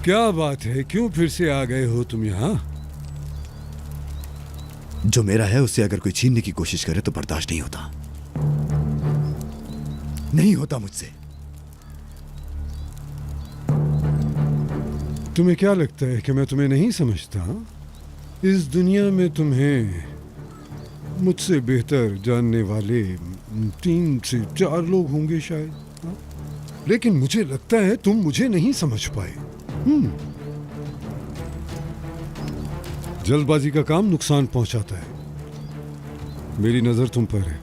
क्या बात है, क्यों फिर से आ गए हो तुम यहाँ? जो मेरा है उससे अगर कोई छीनने की कोशिश करे तो बर्दाश्त नहीं होता। नहीं होता मुझसे। तुम्हें क्या लगता है कि मैं तुम्हें नहीं समझता? इस दुनिया में तुम्हें मुझसे बेहतर जानने वाले 3 से 4 लोग होंगे शायद, हाँ? लेकिन मुझे लगता है तुम मुझे नहीं समझ पाए। जल्दबाजी का काम नुकसान पहुंचाता है। मेरी नजर तुम पर है।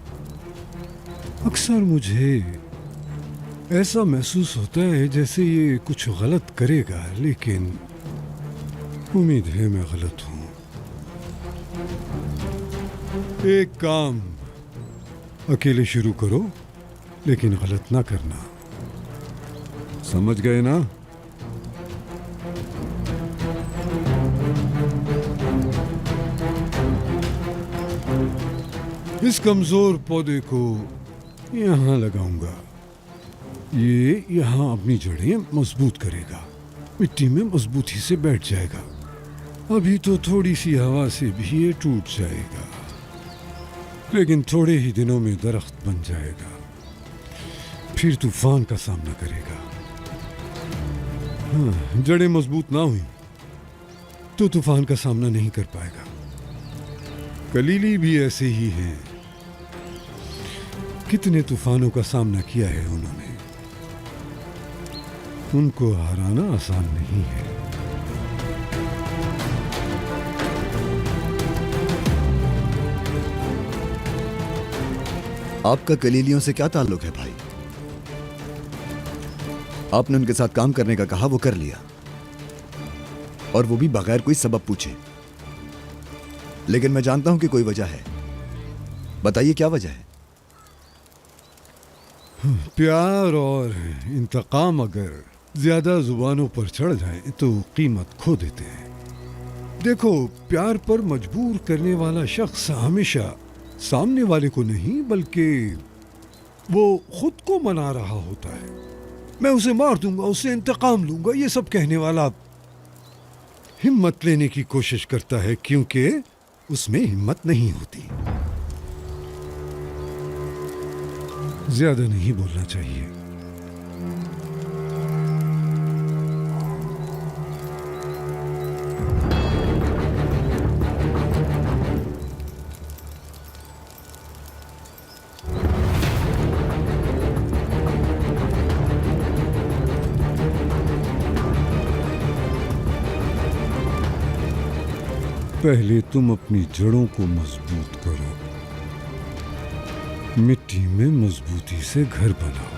अक्सर मुझे ऐसा महसूस होता है जैसे ये कुछ गलत करेगा, लेकिन उम्मीद है मैं गलत हूं। एक काम अकेले शुरू करो, लेकिन गलत ना करना। समझ गए ना? इस कमजोर पौधे को यहां लगाऊंगा। ये यहां अपनी जड़ें मजबूत करेगा, मिट्टी में मजबूती से बैठ जाएगा। अभी तो थोड़ी सी हवा से भी ये टूट जाएगा, लेकिन थोड़े ही दिनों में दरख्त बन जाएगा। फिर तूफान का सामना करेगा। हाँ, जड़ें मजबूत ना हुई तो तूफान का सामना नहीं कर पाएगा। कलीली भी ऐसे ही हैं। कितने तूफानों का सामना किया है उन्होंने। उनको हराना आसान नहीं है। आपका कलीलियों से क्या ताल्लुक है भाई? आपने उनके साथ काम करने का कहा, वो कर लिया, और वो भी बगैर कोई सबब पूछे। लेकिन मैं जानता हूं कि कोई वजह है। बताइए क्या वजह है? प्यार और इंतकाम अगर ज्यादा जुबानों पर चढ़ जाए तो कीमत खो देते हैं। देखो, प्यार पर मजबूर करने वाला शख्स हमेशा सामने वाले को नहीं बल्कि वो खुद को मना रहा होता है। मैं उसे मार दूंगा, उससे इंतकाम लूंगा, ये सब कहने वाला हिम्मत लेने की कोशिश करता है, क्योंकि उसमें हिम्मत नहीं होती। ज्यादा नहीं बोलना चाहिए। पहले तुम अपनी जड़ों को मजबूत करो, मिट्टी में मजबूती से घर बनाओ।